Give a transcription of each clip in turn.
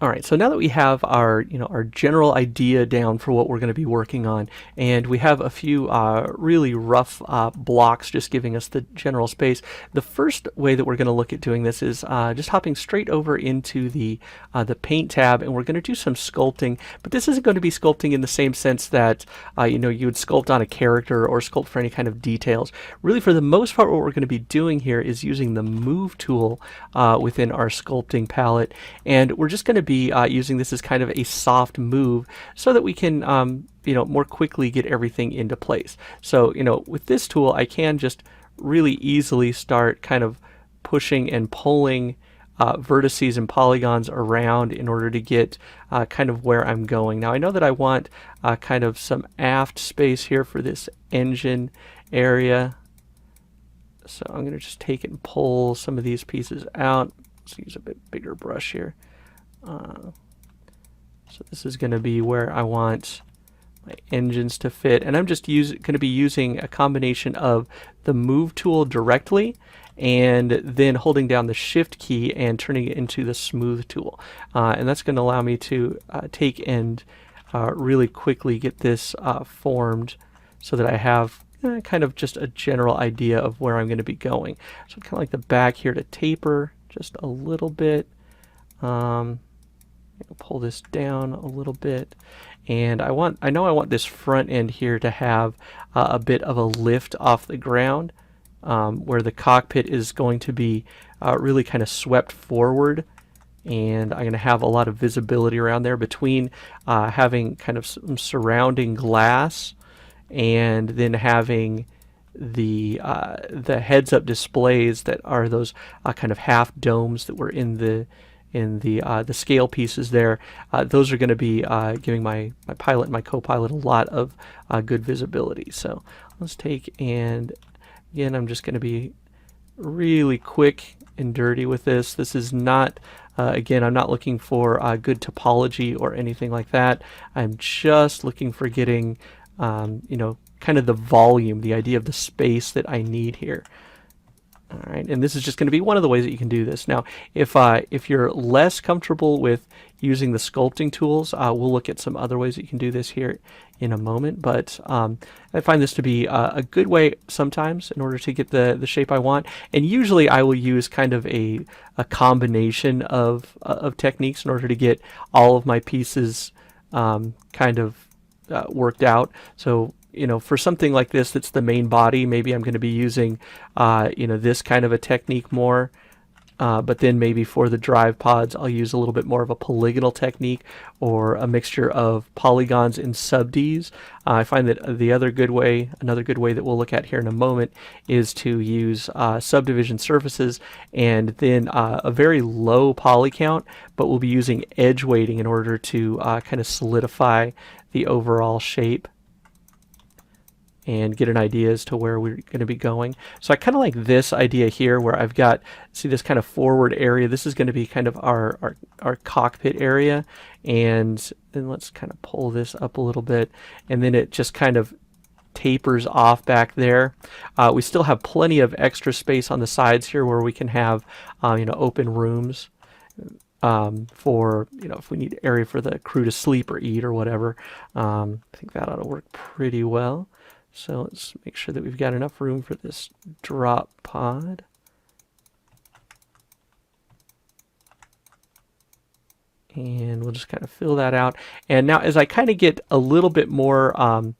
All right, so now that we have our, our general idea down for what we're going to be working on, and we have a few really rough blocks just giving us the general space, the first way that we're going to look at doing this is just hopping straight over into the Paint tab, and we're going to do some sculpting. But this isn't going to be sculpting in the same sense that you would sculpt on a character or sculpt for any kind of details. Really, for the most part, what we're going to be doing here is using the Move tool within our sculpting palette, and we're just going to be using this as kind of a soft move so that we can more quickly get everything into place. So with this tool I can just really easily start kind of pushing and pulling vertices and polygons around in order to get kind of where I'm going. Now I know that I want kind of some aft space here for this engine area, so I'm going to just take it and pull some of these pieces out. Let's use a bit bigger brush here. So this is going to be where I want my engines to fit, and I'm just going to be using a combination of the Move tool directly and then holding down the Shift key and turning it into the Smooth tool, and that's going to allow me to take and really quickly get this formed so that I have kind of just a general idea of where I'm going to be going. So kind of like the back here to taper just a little bit. Pull this down a little bit, and I know I want this front end here to have a bit of a lift off the ground, where the cockpit is going to be really kind of swept forward, and I'm going to have a lot of visibility around there between having kind of some surrounding glass and then having the heads-up displays that are those kind of half domes that were in the scale pieces there. Those are going to be giving my pilot and my co-pilot a lot of good visibility. So let's take, and again I'm just going to be really quick and dirty with this. This is not again, I'm not looking for good topology or anything like that. I'm just looking for getting kind of the volume, the idea of the space that I need here. All right, and this is just going to be one of the ways that you can do this. Now, if you're less comfortable with using the sculpting tools, we'll look at some other ways that you can do this here in a moment. But I find this to be a good way sometimes in order to get the shape I want. And usually I will use kind of a combination of techniques in order to get all of my pieces kind of worked out. So for something like this that's the main body, maybe I'm going to be using this kind of a technique more, but then maybe for the drive pods I'll use a little bit more of a polygonal technique or a mixture of polygons and sub-Ds. I find that another good way that we'll look at here in a moment is to use subdivision surfaces and then a very low poly count, but we'll be using edge weighting in order to kind of solidify the overall shape and get an idea as to where we're going to be going. So I kind of like this idea here where I've got, see this kind of forward area. This is going to be kind of our cockpit area, and then let's kind of pull this up a little bit, and then it just kind of tapers off back there. We still have plenty of extra space on the sides here where we can have open rooms for if we need area for the crew to sleep or eat or whatever. I think that ought to work pretty well. So let's make sure that we've got enough room for this drop pod. And we'll just kind of fill that out. And now as I kind of get a little bit more of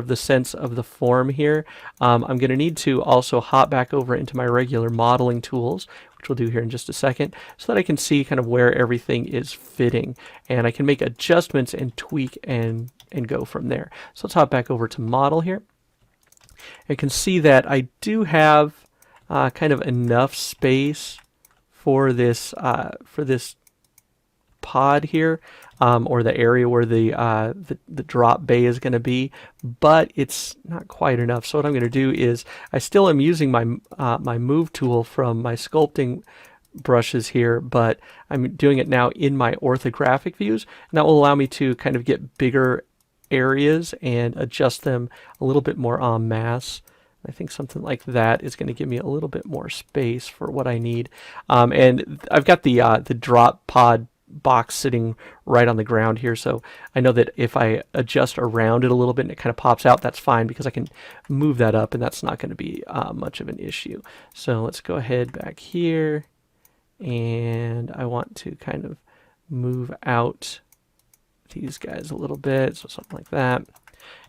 the sense of the form here, I'm going to need to also hop back over into my regular modeling tools, which we'll do here in just a second, so that I can see kind of where everything is fitting. And I can make adjustments and tweak and go from there. So let's hop back over to model here. I can see that I do have kind of enough space for this pod here, or the area where the drop bay is going to be, but it's not quite enough. So what I'm going to do is I still am using my my Move tool from my sculpting brushes here, but I'm doing it now in my orthographic views, and that will allow me to kind of get bigger areas and adjust them a little bit more en masse. I think something like that is going to give me a little bit more space for what I need. And I've got the drop pod box sitting right on the ground here. So I know that if I adjust around it a little bit and it kind of pops out, that's fine because I can move that up and that's not going to be much of an issue. So let's go ahead back here, and I want to kind of move out these guys a little bit, so something like that.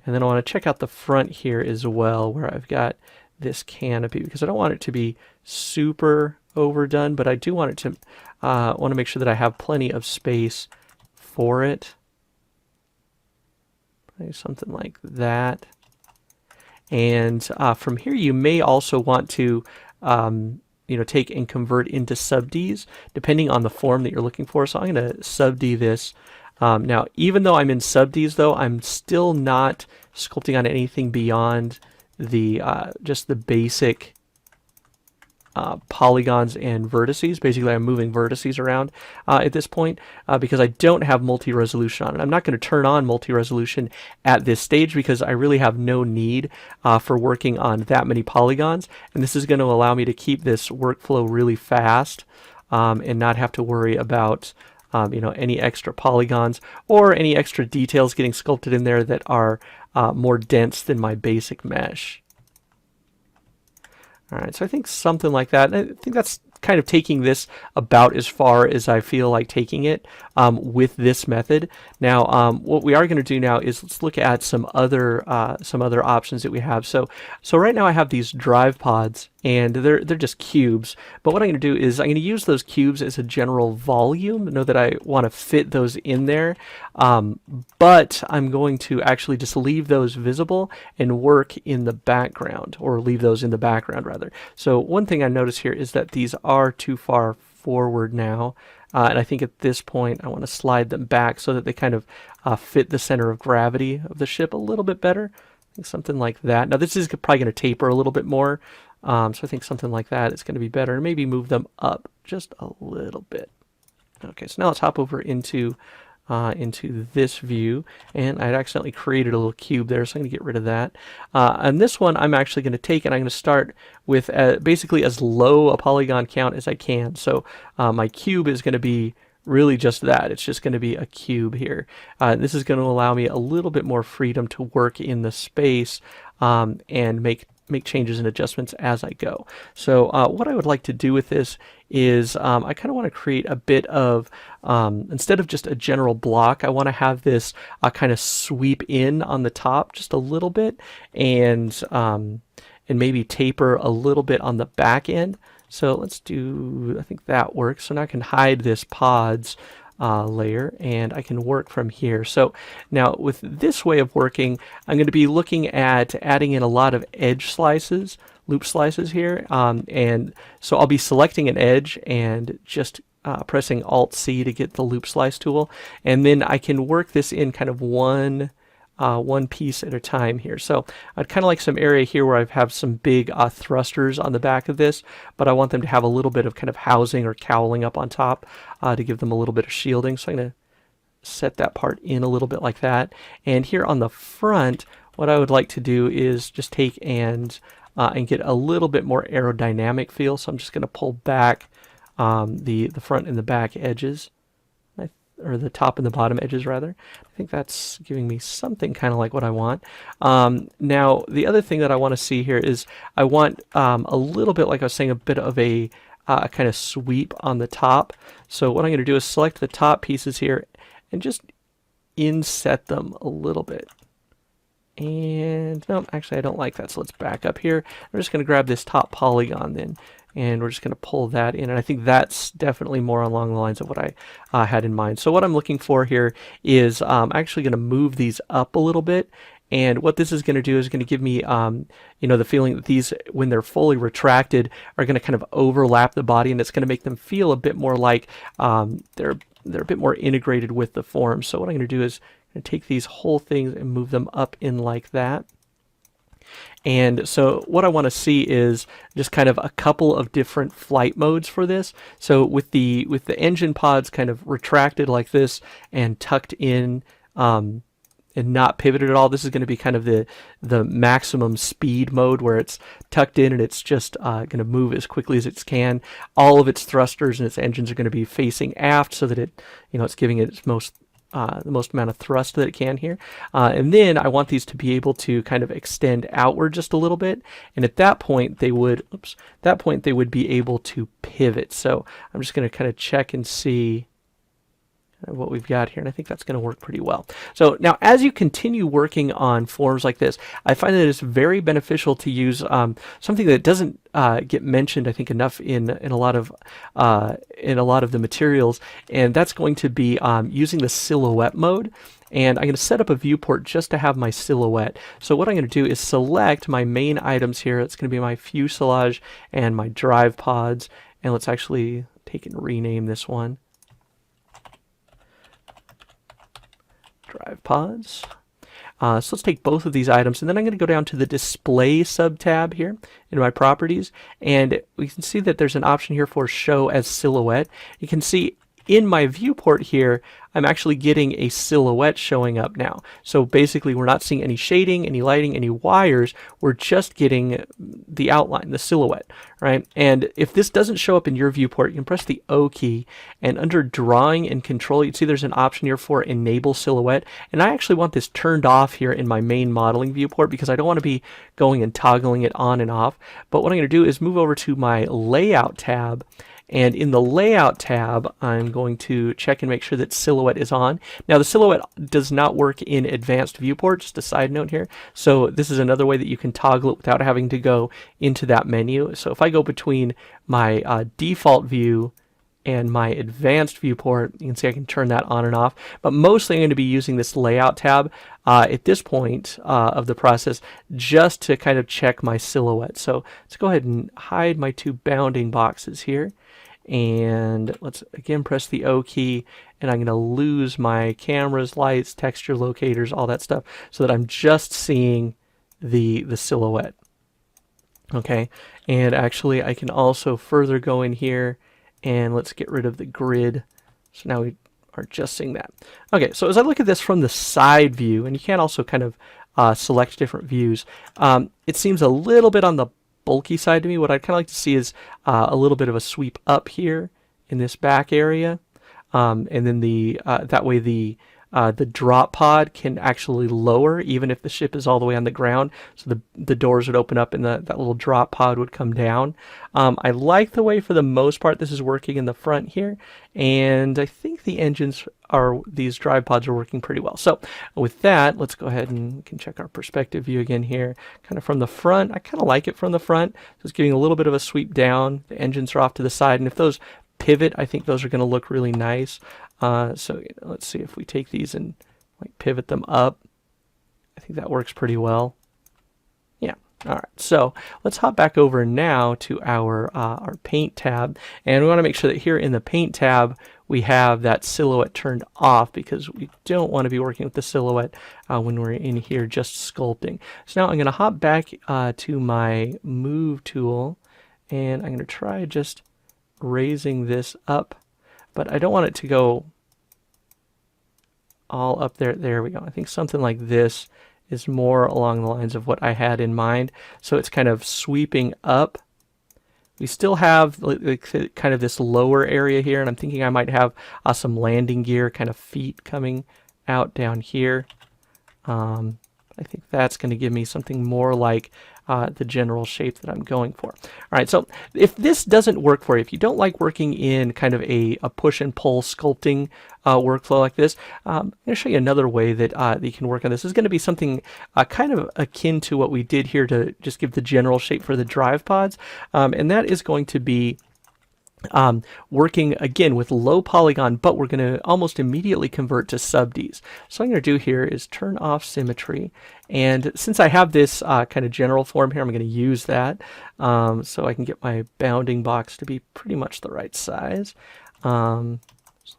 And then I want to check out the front here as well, where I've got this canopy, because I don't want it to be super overdone, but I do want it to want to make sure that I have plenty of space for it. Something like that. And from here you may also want to take and convert into subds depending on the form that you're looking for. So I'm going to subd this. Now, even though I'm in subds, though, I'm still not sculpting on anything beyond the just the basic polygons and vertices. Basically, I'm moving vertices around at this point because I don't have multi-resolution on it. I'm not going to turn on multi-resolution at this stage because I really have no need for working on that many polygons, and this is going to allow me to keep this workflow really fast and not have to worry about any extra polygons or any extra details getting sculpted in there that are more dense than my basic mesh. All right, so I think something like that. And I think that's kind of taking this about as far as I feel like taking it with this method. Now, what we are going to do now is let's look at some other options that we have. So right now I have these drive pods, and they're just cubes. But what I'm going to do is I'm going to use those cubes as a general volume. Know that I want to fit those in there, but I'm going to actually just leave those visible and work in the background, or leave those in the background rather. So one thing I notice here is that these are too far forward now, and I think at this point I want to slide them back so that they kind of fit the center of gravity of the ship a little bit better. I think something like that. Now this is probably going to taper a little bit more, so I think something like that is going to be better. Maybe move them up just a little bit. Okay, so now let's hop over into this view, and I'd accidentally created a little cube there, so I'm going to get rid of that. And this one I'm actually going to take, and I'm going to start with basically as low a polygon count as I can. So my cube is going to be really just that. It's just going to be a cube here. This is going to allow me a little bit more freedom to work in the space and make changes and adjustments as I go. So what I would like to do with this is I kind of want to create a bit of, instead of just a general block, I want to have this kind of sweep in on the top just a little bit, and maybe taper a little bit on the back end. So let's do, I think that works. So now I can hide this pods layer, and I can work from here. So now with this way of working, I'm going to be looking at adding in a lot of edge slices, loop slices here, and so I'll be selecting an edge and just pressing Alt-C to get the loop slice tool, and then I can work this in kind of one piece at a time here. So I'd kind of like some area here where I have some big thrusters on the back of this, but I want them to have a little bit of kind of housing or cowling up on top to give them a little bit of shielding. So I'm going to set that part in a little bit like that. And here on the front, what I would like to do is just take and get a little bit more aerodynamic feel. So I'm just going to pull back the front and the back edges, or the top and the bottom edges rather. I think that's giving me something kind of like what I want. Now the other thing that I want to see here is I want a little bit, like I was saying, a bit of a kind of sweep on the top. So what I'm going to do is select the top pieces here and just inset them a little bit. And no, actually I don't like that, so let's back up here. I'm just going to grab this top polygon then, and we're just going to pull that in, and I think that's definitely more along the lines of what I had in mind. So what I'm looking for here is I'm actually going to move these up a little bit, and what this is going to do is going to give me the feeling that these, when they're fully retracted, are going to kind of overlap the body, and it's going to make them feel a bit more like they're a bit more integrated with the form. So what I'm going to do is take these whole things and move them up in like that. And so what I want to see is just kind of a couple of different flight modes for this. So with the engine pods kind of retracted like this and tucked in not pivoted at all. This is going to be kind of the maximum speed mode where it's tucked in and it's just going to move as quickly as it can. All of its thrusters and its engines are going to be facing aft so that it's giving it its the most amount of thrust that it can here. And then I want these to be able to kind of extend outward just a little bit. And at that point they would, be able to pivot. So I'm just going to kind of check and see what we've got here, and I think that's going to work pretty well. So now as you continue working on forms like this, I find that it's very beneficial to use something that doesn't get mentioned, I think, enough in a lot of the materials, and that's going to be using the silhouette mode. And I'm going to set up a viewport just to have my silhouette. So what I'm going to do is select my main items here. It's going to be my fuselage and my drive pods, and let's actually take and rename this one drive pods. So let's take both of these items, and then I'm going to go down to the display sub-tab here in my properties, and we can see that there's an option here for show as silhouette. You can see in my viewport here, I'm actually getting a silhouette showing up now. So basically we're not seeing any shading, any lighting, any wires. We're just getting the outline, the silhouette, right? And if this doesn't show up in your viewport, you can press the O key, and under drawing and control, you can see there's an option here for enable silhouette. And I actually want this turned off here in my main modeling viewport because I don't want to be going and toggling it on and off. But what I'm going to do is move over to my layout tab, and in the layout tab I'm going to check and make sure that silhouette is on. Now the silhouette does not work in advanced viewport, just a side note here, so this is another way that you can toggle it without having to go into that menu. So if I go between my default view and my advanced viewport, you can see I can turn that on and off, but mostly I'm going to be using this layout tab at this point of the process just to kind of check my silhouette. So let's go ahead and hide my two bounding boxes here, and let's again press the O key, and I'm going to lose my cameras, lights, texture locators, all that stuff, so that I'm just seeing the silhouette. Okay, and actually I can also further go in here, and let's get rid of the grid. So now we are just seeing that. Okay, so as I look at this from the side view, and you can also kind of select different views, it seems a little bit on the bulky side to me. What I'd kind of like to see is a little bit of a sweep up here in this back area, and then that way the drop pod can actually lower even if the ship is all the way on the ground. So the doors would open up and that little drop pod would come down. I like the way for the most part this is working in the front here, and I think the these drive pods are working pretty well. So with that, let's go ahead and we can check our perspective view again here. Kind of from the front, I kind of like it from the front. So it's giving a little bit of a sweep down. The engines are off to the side, and if those pivot, I think those are going to look really nice. So let's see if we take these and like pivot them up. I think that works pretty well. Yeah. All right. So let's hop back over now to our paint tab, and we want to make sure that here in the paint tab we have that silhouette turned off because we don't want to be working with the silhouette when we're in here just sculpting. So now I'm going to hop back to my move tool, and I'm going to try just raising this up, but I don't want it to go all up there. There we go. I think something like this is more along the lines of what I had in mind. So it's kind of sweeping up. We still have like kind of this lower area here, and I'm thinking I might have some landing gear kind of feet coming out down here. I think that's going to give me something more like the general shape that I'm going for. All right, so if this doesn't work for you, if you don't like working in kind of a push and pull sculpting workflow like this, I'm going to show you another way that you can work on this. This is going to be something kind of akin to what we did here to just give the general shape for the drive pods, and that is going to be working again with low polygon, but we're going to almost immediately convert to sub-Ds. So what I'm going to do here is turn off symmetry, and since I have this kind of general form here, I'm going to use that so I can get my bounding box to be pretty much the right size. So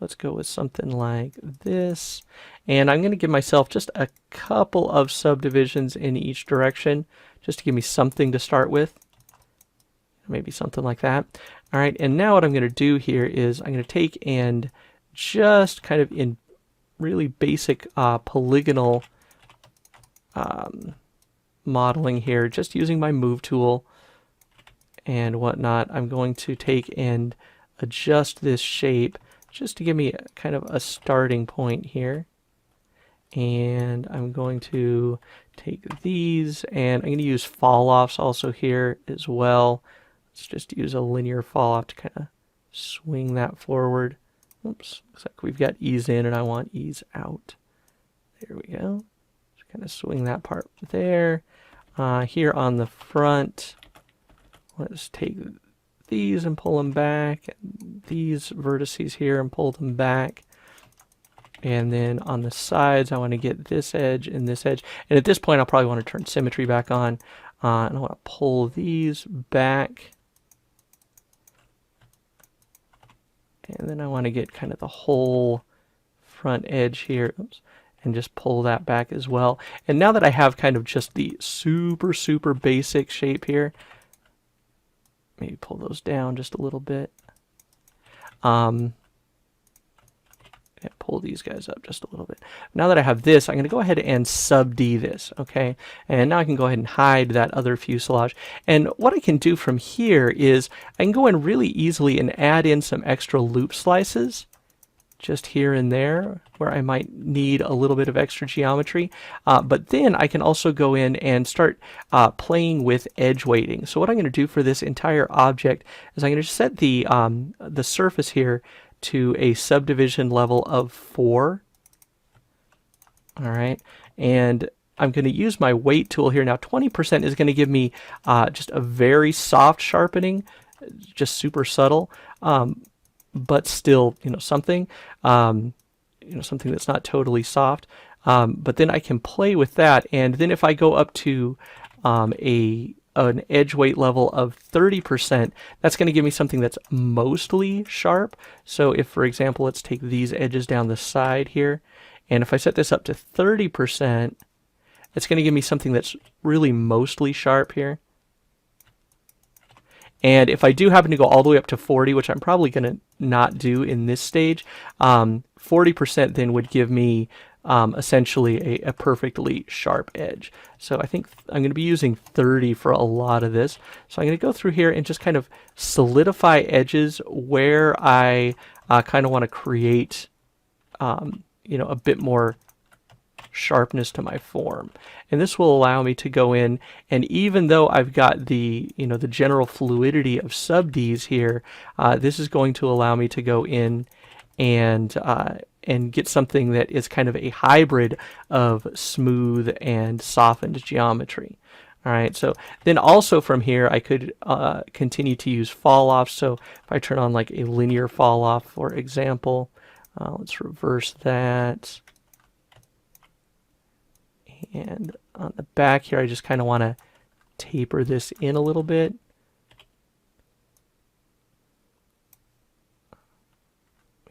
let's go with something like this, and I'm going to give myself just a couple of subdivisions in each direction just to give me something to start with. Maybe something like that. All right, and now what I'm going to do here is I'm going to take and just kind of in really basic polygonal modeling here, just using my move tool and whatnot. I'm going to take and adjust this shape just to give me kind of a starting point here. And I'm going to take these, and I'm going to use fall-offs also here as well. Let's just use a linear fall-off to kind of swing that forward. Oops, looks like we've got ease in and I want ease out. There we go. Just kind of swing that part there. Here on the front, let's take these and pull them back. These vertices here and pull them back. And then on the sides, I want to get this edge and this edge. And at this point, I'll probably want to turn symmetry back on. And I want to pull these back. And then I want to get kind of the whole front edge here. Oops, and just pull that back as well. And now that I have kind of just the super basic shape here, maybe pull those down just a little bit. Yeah, pull these guys up just a little bit. Now that I have this, I'm going to go ahead and sub-D this, okay? And now I can go ahead and hide that other fuselage. And what I can do from here is I can go in really easily and add in some extra loop slices just here and there where I might need a little bit of extra geometry. But then I can also go in and start playing with edge weighting. So what I'm going to do for this entire object is I'm going to set the surface here to a subdivision level of 4. All right, and I'm going to use my weight tool here. Now 20% is going to give me just a very soft sharpening, just super subtle, but still, something, something that's not totally soft. But then I can play with that, and then if I go up to an edge weight level of 30%, that's going to give me something that's mostly sharp. So if, for example, let's take these edges down the side here, and if I set this up to 30%, it's going to give me something that's really mostly sharp here. And if I do happen to go all the way up to 40, which I'm probably going to not do in this stage, 40% then would give me essentially a perfectly sharp edge. So I think I'm going to be using 30 for a lot of this. So I'm going to go through here and just kind of solidify edges where I kind of want to create a bit more sharpness to my form. And this will allow me to go in, and even though I've got the the general fluidity of sub-Ds here, this is going to allow me to go in and get something that is kind of a hybrid of smooth and softened geometry. All right, so then also from here I could continue to use fall-off. So if I turn on like a linear fall-off, for example, let's reverse that. And on the back here, I just kind of want to taper this in a little bit.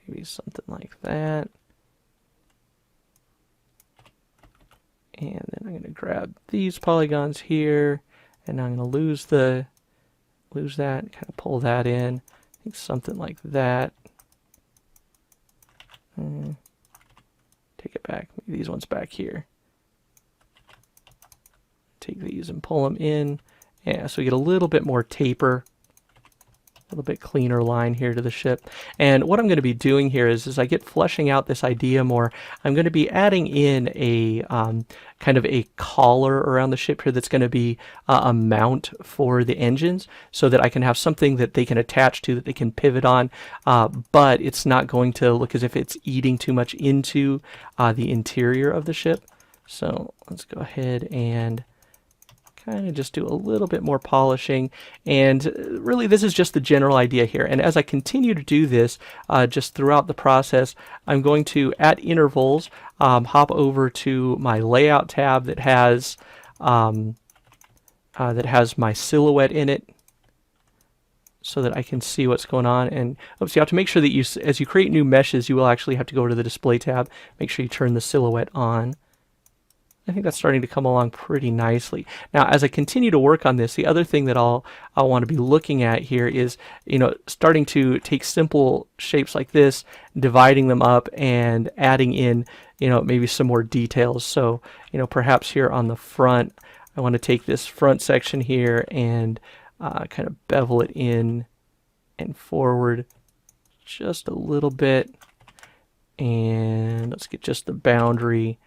Maybe something like that. And then I'm going to grab these polygons here, and I'm going to lose that, kind of pull that in. I think something like that. Take it back. Maybe these ones back here. Take these and pull them in. Yeah, so we get a little bit more taper, a little bit cleaner line here to the ship. And what I'm going to be doing here is as I get fleshing out this idea more, I'm going to be adding in a kind of a collar around the ship here that's going to be a mount for the engines, so that I can have something that they can attach to, that they can pivot on, but it's not going to look as if it's eating too much into the interior of the ship. So let's go ahead and kind of just do a little bit more polishing, and really this is just the general idea here. And as I continue to do this just throughout the process, I'm going to, at intervals, hop over to my layout tab that has my silhouette in it, so that I can see what's going on. And oops, you have to make sure that as you create new meshes, you will actually have to go to the display tab, make sure you turn the silhouette on. I think that's starting to come along pretty nicely. Now, as I continue to work on this, the other thing that I'll want to be looking at here is, starting to take simple shapes like this, dividing them up, and adding in, maybe some more details. So, perhaps here on the front, I want to take this front section here and kind of bevel it in and forward just a little bit. And let's get just the boundary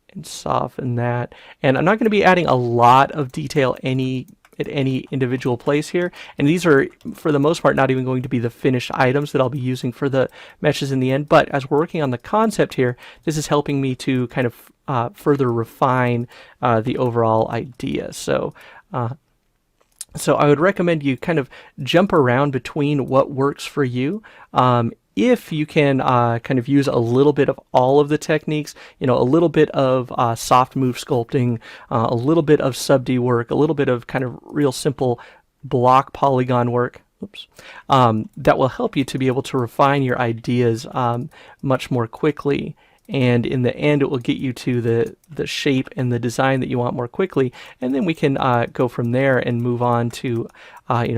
and soften that. And I'm not going to be adding a lot of detail at any individual place here. And these are, for the most part, not even going to be the finished items that I'll be using for the meshes in the end. But as we're working on the concept here, this is helping me to kind of further refine the overall idea. So I would recommend you kind of jump around between what works for you. If you can kind of use a little bit of all of the techniques, a little bit of soft move sculpting, a little bit of sub-D work, a little bit of kind of real simple block polygon work, that will help you to be able to refine your ideas much more quickly. And in the end, it will get you to the shape and the design that you want more quickly. And then we can go from there and move on to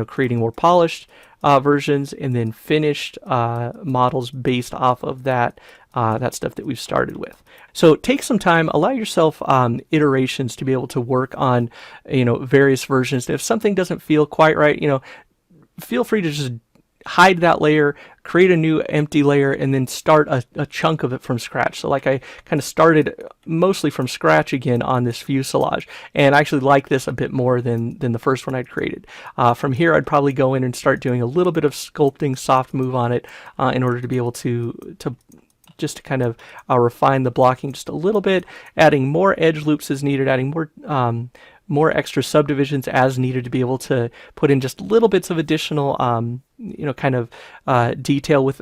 creating more polished versions and then finished models based off of that stuff that we've started with. So take some time, allow yourself iterations to be able to work on various versions. If something doesn't feel quite right, feel free to just hide that layer, create a new empty layer, and then start a chunk of it from scratch. So like I kind of started mostly from scratch again on this fuselage, and I actually like this a bit more than the first one I'd created. From here, I'd probably go in and start doing a little bit of sculpting, soft move on it in order to be able to just to kind of refine the blocking just a little bit, adding more edge loops as needed, adding more extra subdivisions as needed to be able to put in just little bits of additional, kind of detail with,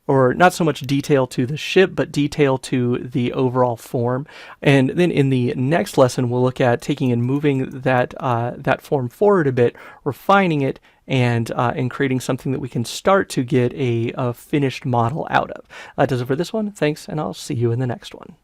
or not so much detail to the ship, but detail to the overall form. And then in the next lesson, we'll look at taking and moving that form forward a bit, refining it, and creating something that we can start to get a finished model out of. That does it for this one. Thanks, and I'll see you in the next one.